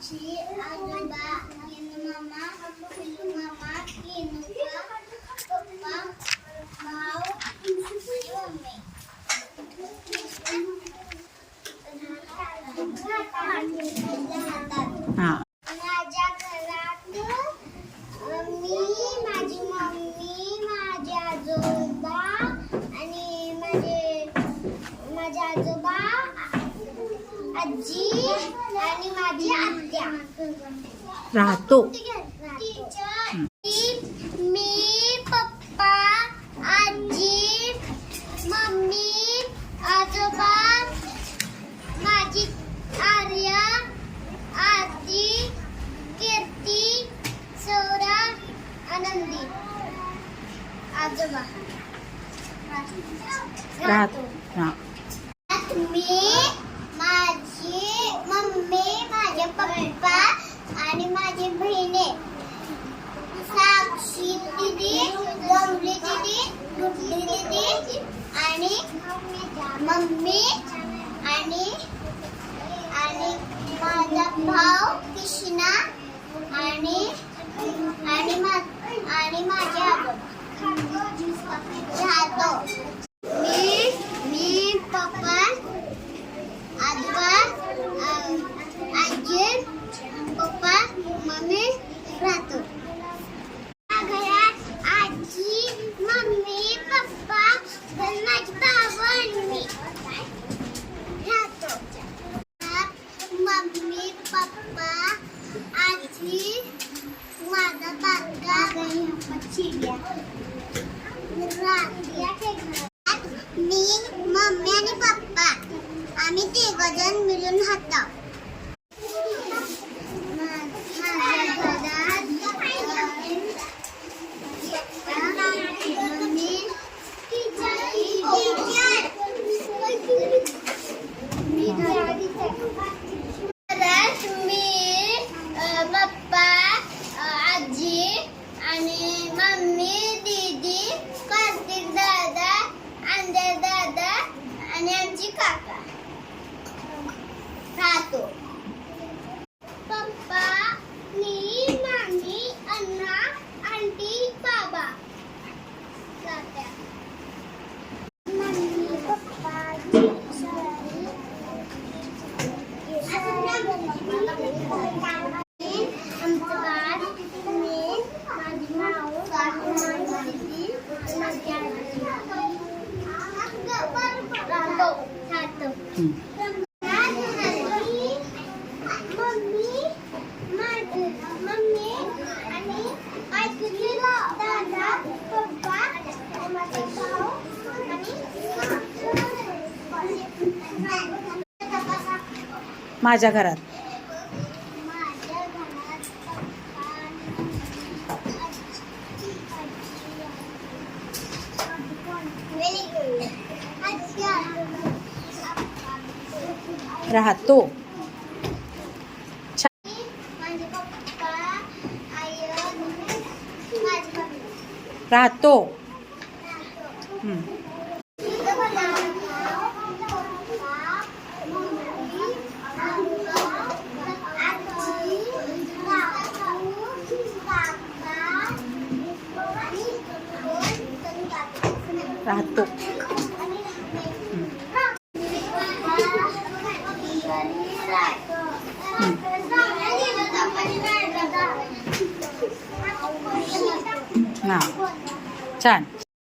आजी आजोबा मामा मामा पप्पा भाऊ मम्मी माझ्या घरात मी माझी मम्मी माझे आजोबा आणि माझे आजोबा आजी आणि माझी आत्या राहतो. मी पप्पा आजी मम्मी आजोबा माझी आर्या आरती कीर्ती सौरा आनंदी आजोबा राहतो. मी माझी मम्मी माझे पप्पा आणि माझी बहिणी साक्षी दीदी गौरी दीदी रुपली दीदी आणि मम्मी आणि माझा भाऊ कृष्णा आणि माझे आजोबा राहतो. मी पप्पा आजोबा आजी पप्पा मम्मी राहतो. घरात आजी मम्मी पप्पा माझे भाऊ आणि मी राहतो. मम्मी पप्पा आजी माझा बारका मी मम्मी आणि पप्पा आम्ही तिघजण मिळून राहतो. पप्पा आजी आणि मम्मी दीदी कार्तिक दादा अंजय दादा आणि आमची काका राहतो. पप्पा मी मामी अण्णा आंटी बाबा राहत्या. मम्मी पप्पा माझ्या घरात राहतो. राहतो. राहतो. छान.